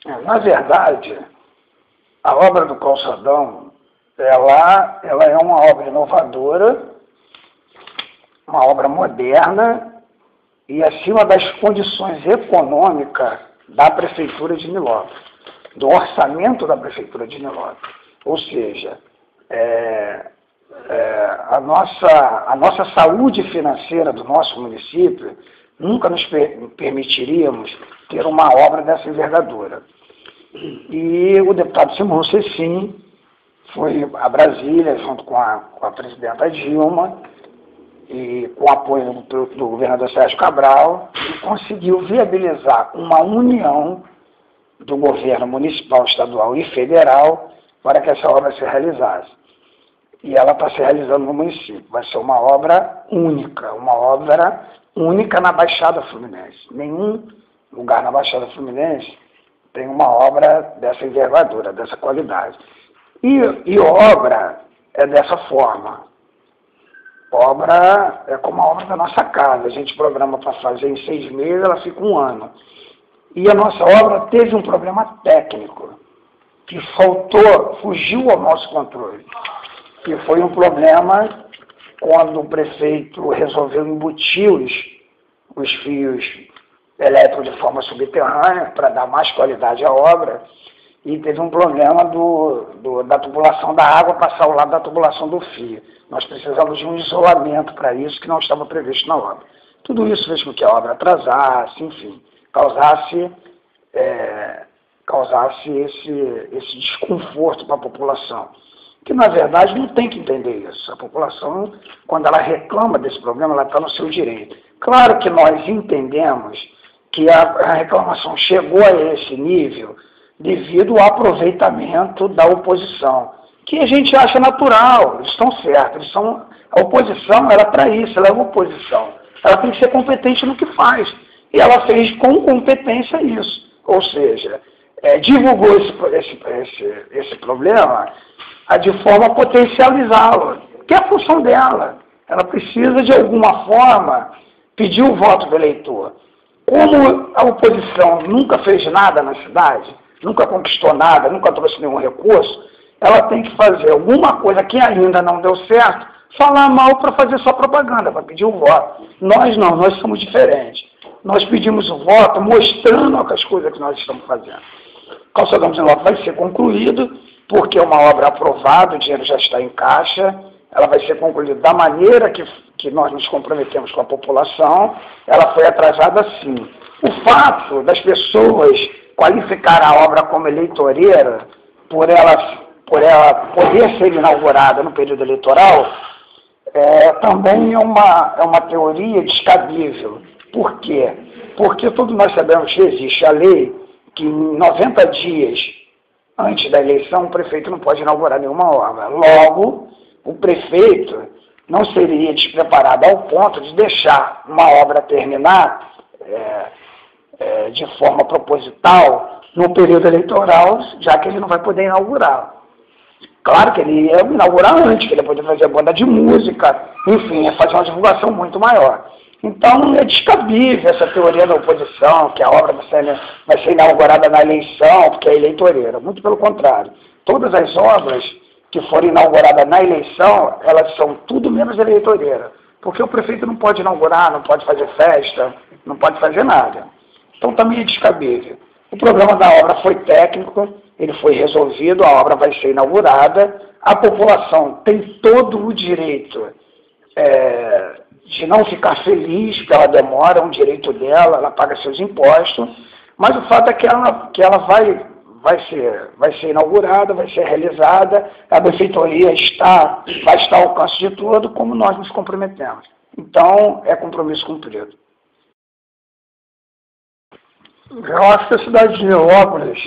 Na verdade, a obra do calçadão, ela é uma obra inovadora, uma obra moderna e acima das condições econômicas da Prefeitura de Nilópolis, do orçamento da Prefeitura de Nilópolis. Ou seja, a nossa saúde financeira do nosso município nunca nos permitiríamos ter uma obra dessa envergadura. E o deputado Simão Cecim foi a Brasília, junto com a presidenta Dilma, e com o apoio do governador Sérgio Cabral, e conseguiu viabilizar uma união do governo municipal, estadual e federal para que essa obra se realizasse. E ela está se realizando no município. Vai ser uma obra única na Baixada Fluminense. Nenhum lugar na Baixada Fluminense tem uma obra dessa envergadura, dessa qualidade. E obra é dessa forma. Obra é como a obra da nossa casa. A gente programa para fazer em 6 meses, ela fica 1 ano. E a nossa obra teve um problema técnico, que fugiu ao nosso controle. Que foi um problema quando o prefeito resolveu embutir os fios elétricos de forma subterrânea para dar mais qualidade à obra, e teve um problema da tubulação da água passar ao lado da tubulação do fio. Nós precisamos de um isolamento para isso que não estava previsto na obra. Tudo isso fez com que a obra atrasasse, enfim, causasse esse desconforto para a população. Que, na verdade, não tem que entender isso. A população, quando ela reclama desse problema, ela está no seu direito. Claro que nós entendemos que a reclamação chegou a esse nível devido ao aproveitamento da oposição, que a gente acha natural, eles estão certos. A oposição era para isso, ela é uma oposição. Ela tem que ser competente no que faz. E ela fez com competência isso. Ou seja, divulgou esse problema de forma a potencializá-lo, que é a função dela. Ela precisa, de alguma forma, pedir o voto do eleitor. Como a oposição nunca fez nada na cidade, nunca conquistou nada, nunca trouxe nenhum recurso, ela tem que fazer alguma coisa que ainda não deu certo, falar mal para fazer sua propaganda, para pedir o voto. Nós não, nós somos diferentes. Nós pedimos o voto mostrando as coisas que nós estamos fazendo. O calçadão de Nilópolis vai ser concluído, porque é uma obra aprovada, o dinheiro já está em caixa, ela vai ser concluída da maneira que nós nos comprometemos com a população, ela foi atrasada sim. O fato das pessoas qualificar a obra como eleitoreira, por ela poder ser inaugurada no período eleitoral, também é uma teoria descabível. Por quê? Porque todos nós sabemos que existe a lei que em 90 dias antes da eleição o prefeito não pode inaugurar nenhuma obra. Logo, o prefeito não seria despreparado ao ponto de deixar uma obra terminar de forma proposital no período eleitoral, já que ele não vai poder inaugurar. Claro que ele ia inaugurar antes, que ele ia poder fazer banda de música, enfim, ia fazer uma divulgação muito maior. Então, é descabível essa teoria da oposição, que a obra vai ser inaugurada na eleição, porque é eleitoreira. Muito pelo contrário. Todas as obras que forem inauguradas na eleição, elas são tudo menos eleitoreiras. Porque o prefeito não pode inaugurar, não pode fazer festa, não pode fazer nada. Então, também é descabível. O problema da obra foi técnico, ele foi resolvido, a obra vai ser inaugurada, a população tem todo o direito de não ficar feliz pela demora, é um direito dela, ela paga seus impostos, mas o fato é que ela vai ser inaugurada, vai ser realizada, a prefeitura vai estar ao alcance de tudo, como nós nos comprometemos. Então, é compromisso cumprido. Eu acho que a cidade de Nilópolis,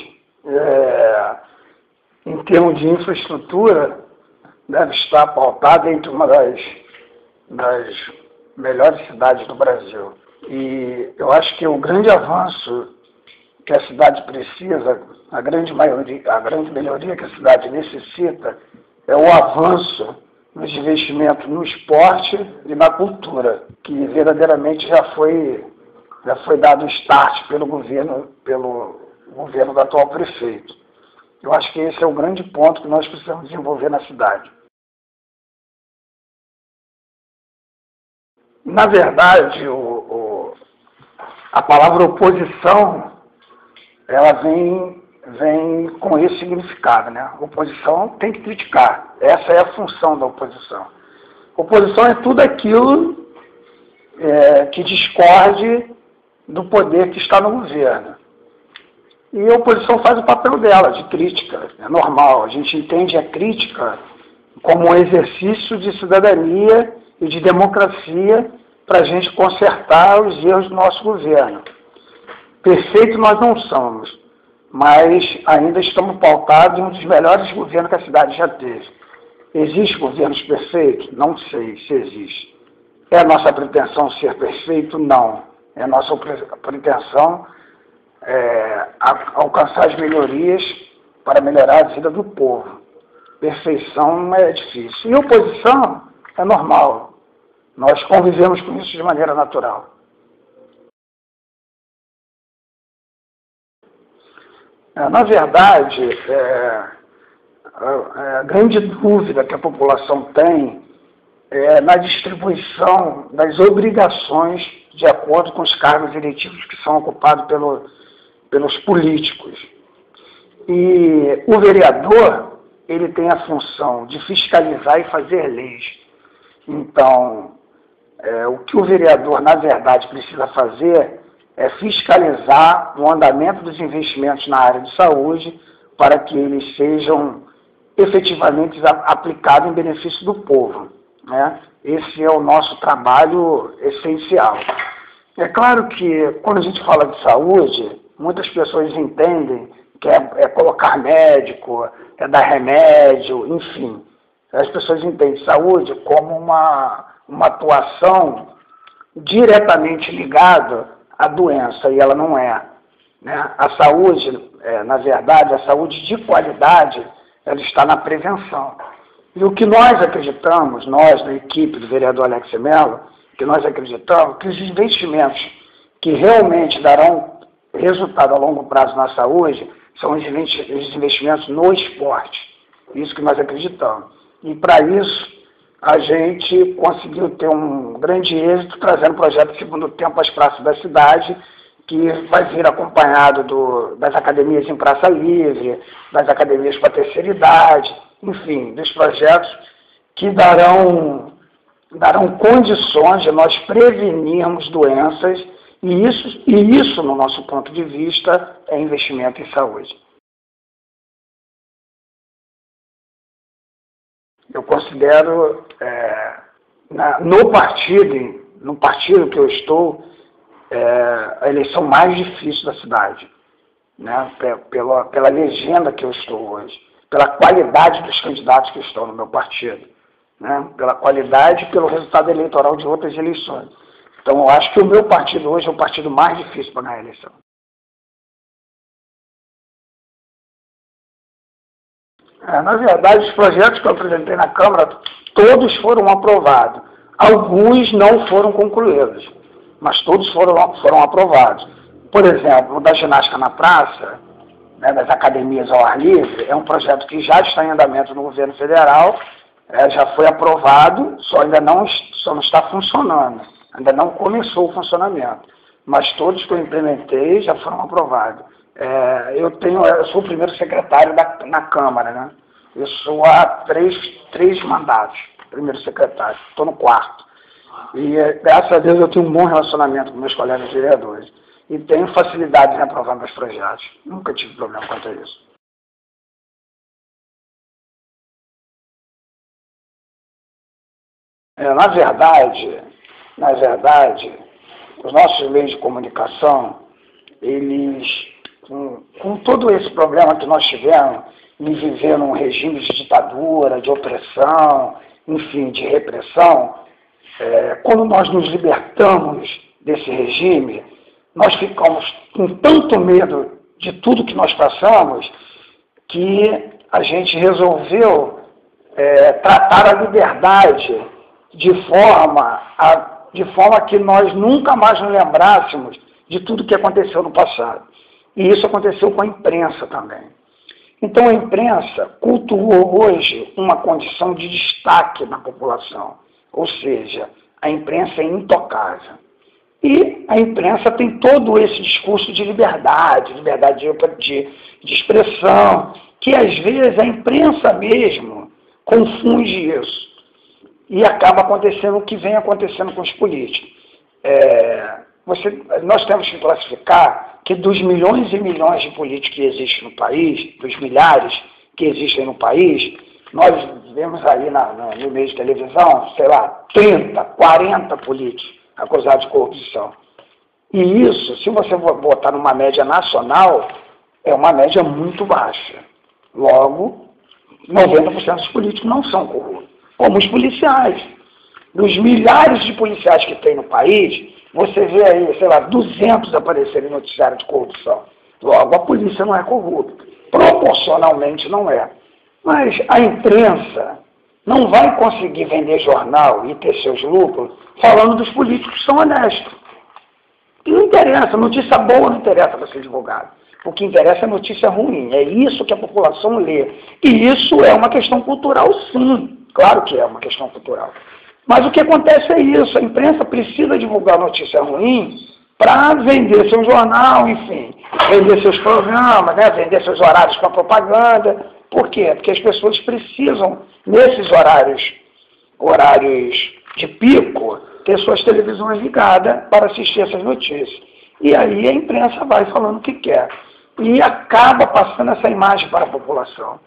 em termos de infraestrutura, deve estar pautada entre uma das melhores cidades do Brasil. E eu acho que o grande avanço que a cidade precisa, a grande melhoria que a cidade necessita, é o avanço nos investimentos no esporte e na cultura, que verdadeiramente já foi dado start pelo governo, pelo governo do atual prefeito. Eu acho que esse é o grande ponto que nós precisamos desenvolver na cidade. Na verdade, a palavra oposição, ela vem com esse significado, né? Oposição tem que criticar. Essa é a função da oposição. Oposição é tudo aquilo que discorde do poder que está no governo. E a oposição faz o papel dela, de crítica. É normal. A gente entende a crítica como um exercício de cidadania e de democracia para a gente consertar os erros do nosso governo. Perfeito nós não somos, mas ainda estamos pautados em um dos melhores governos que a cidade já teve. Existe governos perfeitos? Não sei se existe. É a nossa pretensão ser perfeito? Não. É a nossa pretensão alcançar as melhorias para melhorar a vida do povo. Perfeição é difícil. E oposição é normal. Nós convivemos com isso de maneira natural. Na verdade, a grande dúvida que a população tem é na distribuição das obrigações de acordo com os cargos eletivos que são ocupados pelos políticos. E o vereador, ele tem a função de fiscalizar e fazer leis. Então, o que o vereador, na verdade, precisa fazer é fiscalizar o andamento dos investimentos na área de saúde para que eles sejam efetivamente aplicados em benefício do povo, né? Esse é o nosso trabalho essencial. É claro que, quando a gente fala de saúde, muitas pessoas entendem que é colocar médico, é dar remédio, enfim. As pessoas entendem saúde como uma atuação diretamente ligada à doença, e ela não é, né? A saúde, na verdade, a saúde de qualidade, ela está na prevenção. E o que nós acreditamos, nós da equipe do vereador Alex Mello, que nós acreditamos que os investimentos que realmente darão resultado a longo prazo na saúde são os investimentos no esporte. Isso que nós acreditamos. E para isso, a gente conseguiu ter um grande êxito trazendo o projeto Segundo Tempo às praças da cidade, que vai vir acompanhado das academias em praça livre, das academias para terceira idade, enfim, dos projetos que darão condições de nós prevenirmos doenças, e isso, no nosso ponto de vista, é investimento em saúde. Eu considero, no partido que eu estou, a eleição mais difícil da cidade, né? Pela legenda que eu estou hoje, pela qualidade dos candidatos que estão no meu partido, né? Pela qualidade e pelo resultado eleitoral de outras eleições. Então, eu acho que o meu partido hoje é o partido mais difícil para ganhar a eleição. Na verdade, os projetos que eu apresentei na Câmara, todos foram aprovados. Alguns não foram concluídos, mas todos foram aprovados. Por exemplo, o da ginástica na praça, né, das academias ao ar livre, é um projeto que já está em andamento no governo federal, já foi aprovado, só não está funcionando, ainda não começou o funcionamento. Mas todos que eu implementei já foram aprovados. Eu sou o primeiro secretário na Câmara, né? Eu sou há três mandatos, primeiro secretário, estou no quarto. E graças a Deus eu tenho um bom relacionamento com meus colegas vereadores. E tenho facilidade em aprovar meus projetos. Nunca tive problema quanto a isso. Na verdade, os nossos meios de comunicação, eles, com todo esse problema que nós tivemos, em viver num regime de ditadura, de opressão, enfim, de repressão, quando nós nos libertamos desse regime, nós ficamos com tanto medo de tudo que nós passamos, que a gente resolveu tratar a liberdade de forma que nós nunca mais nos lembrássemos de tudo que aconteceu no passado. E isso aconteceu com a imprensa também. Então a imprensa cultuou hoje uma condição de destaque na população, ou seja, a imprensa é intocável. E a imprensa tem todo esse discurso de liberdade de expressão, que às vezes a imprensa mesmo confunde isso. E acaba acontecendo o que vem acontecendo com os políticos. Nós temos que classificar que dos milhões e milhões de políticos que existem no país, dos milhares que existem no país, nós vemos aí no meio de televisão, sei lá, 30, 40 políticos acusados de corrupção. E isso, se você botar numa média nacional, é uma média muito baixa. Logo, 90% dos políticos não são corruptos, como os policiais. Dos milhares de policiais que tem no país, você vê aí, sei lá, 200 aparecerem em noticiário de corrupção. Logo, a polícia não é corrupta. Proporcionalmente não é. Mas a imprensa não vai conseguir vender jornal e ter seus lucros falando dos políticos que são honestos. E não interessa, notícia boa não interessa para ser divulgada. O que interessa é notícia ruim. É isso que a população lê. E isso é uma questão cultural, sim. Claro que é uma questão cultural. Mas o que acontece é isso. A imprensa precisa divulgar notícia ruim para vender seu jornal, enfim, vender seus programas, né, vender seus horários para propaganda. Por quê? Porque as pessoas precisam, nesses horários de pico, ter suas televisões ligadas para assistir essas notícias. E aí a imprensa vai falando o que quer. E acaba passando essa imagem para a população.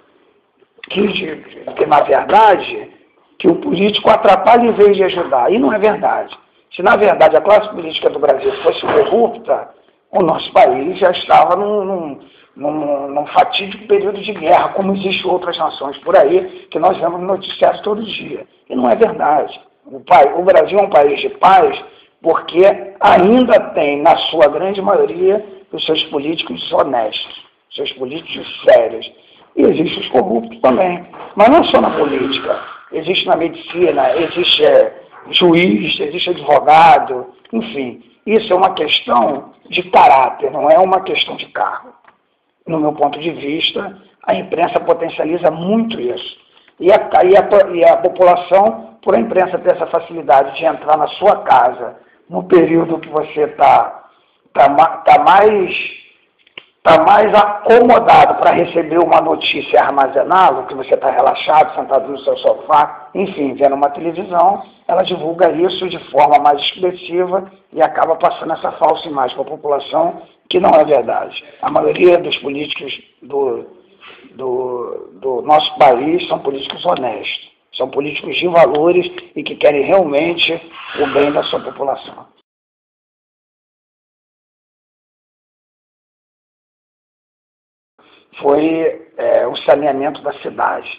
Que na verdade, que o político atrapalha em vez de ajudar. E não é verdade. Se na verdade a classe política do Brasil fosse corrupta, o nosso país já estava num fatídico período de guerra, como existem outras nações por aí, que nós vemos no noticiário todo dia. E não é verdade. O Brasil é um país de paz porque ainda tem, na sua grande maioria, os seus políticos honestos, seus políticos sérios. E existem os corruptos também. Mas não só na política. Existe na medicina, existe juiz, existe advogado, enfim. Isso é uma questão de caráter, não é uma questão de cargo. No meu ponto de vista, a imprensa potencializa muito isso. E a população, por a imprensa ter essa facilidade de entrar na sua casa no período que você está mais acomodado para receber uma notícia e armazená-la, que você está relaxado, sentado no seu sofá, enfim, vendo uma televisão, ela divulga isso de forma mais expressiva e acaba passando essa falsa imagem para a população, que não é verdade. A maioria dos políticos do nosso país são políticos honestos, são políticos de valores e que querem realmente o bem da sua população. Foi o saneamento da cidade.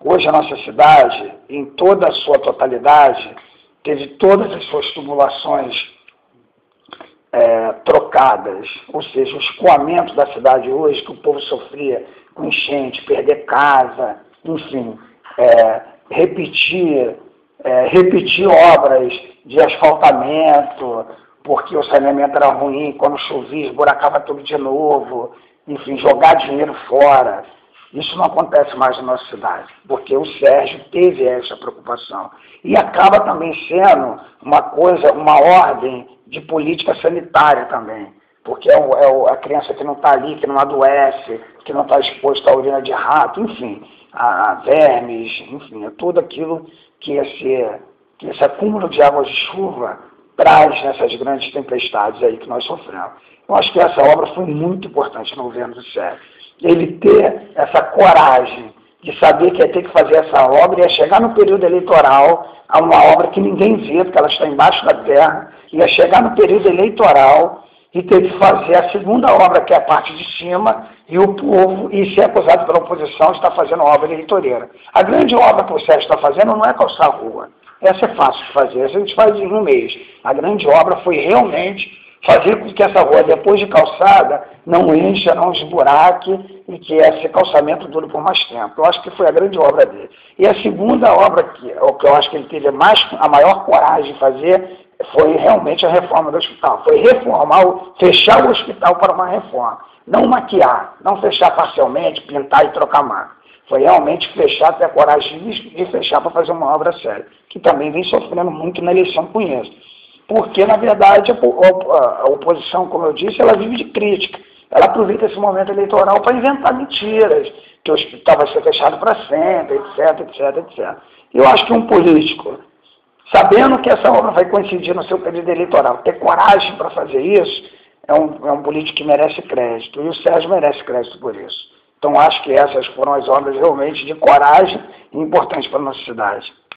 Hoje a nossa cidade, em toda a sua totalidade, teve todas as suas tubulações trocadas, ou seja, o escoamento da cidade hoje, que o povo sofria com enchente, perder casa, enfim, repetir obras de asfaltamento, porque o saneamento era ruim, quando chovia, esburacava tudo de novo, enfim, jogar dinheiro fora. Isso não acontece mais na nossa cidade, porque o Sérgio teve essa preocupação. E acaba também sendo uma ordem de política sanitária também, porque a criança que não está ali, que não adoece, que não está exposta à urina de rato, enfim, a vermes, enfim, é tudo aquilo que esse acúmulo de água de chuva traz nessas grandes tempestades aí que nós sofremos. Eu acho que essa obra foi muito importante no governo do Sérgio. Ele ter essa coragem de saber que ia ter que fazer essa obra e ia chegar no período eleitoral a uma obra que ninguém vê, porque ela está embaixo da terra, ia chegar no período eleitoral e ter que fazer a segunda obra, que é a parte de cima, e o povo, e ser acusado pela oposição de estar fazendo obra eleitoreira. A grande obra que o Sérgio está fazendo não é calçar a rua. Essa é fácil de fazer, essa a gente faz em um mês. A grande obra foi realmente fazer com que essa rua, depois de calçada, não encha, não esburaque e que esse calçamento dure por mais tempo. Eu acho que foi a grande obra dele. E a segunda obra, que eu acho que ele teve a maior coragem de fazer, foi realmente a reforma do hospital. Foi reformar, fechar o hospital para uma reforma. Não maquiar, não fechar parcialmente, pintar e trocar marca. Foi realmente fechar, ter a coragem de fechar para fazer uma obra séria, que também vem sofrendo muito na eleição com isso. Porque, na verdade, a oposição, como eu disse, ela vive de crítica. Ela aproveita esse momento eleitoral para inventar mentiras, que o hospital vai ser fechado para sempre, etc. Eu acho que um político, sabendo que essa obra vai coincidir no seu período eleitoral, ter coragem para fazer isso, é um político que merece crédito. E o Sérgio merece crédito por isso. Então, acho que essas foram as obras realmente de coragem e importantes para a nossa cidade.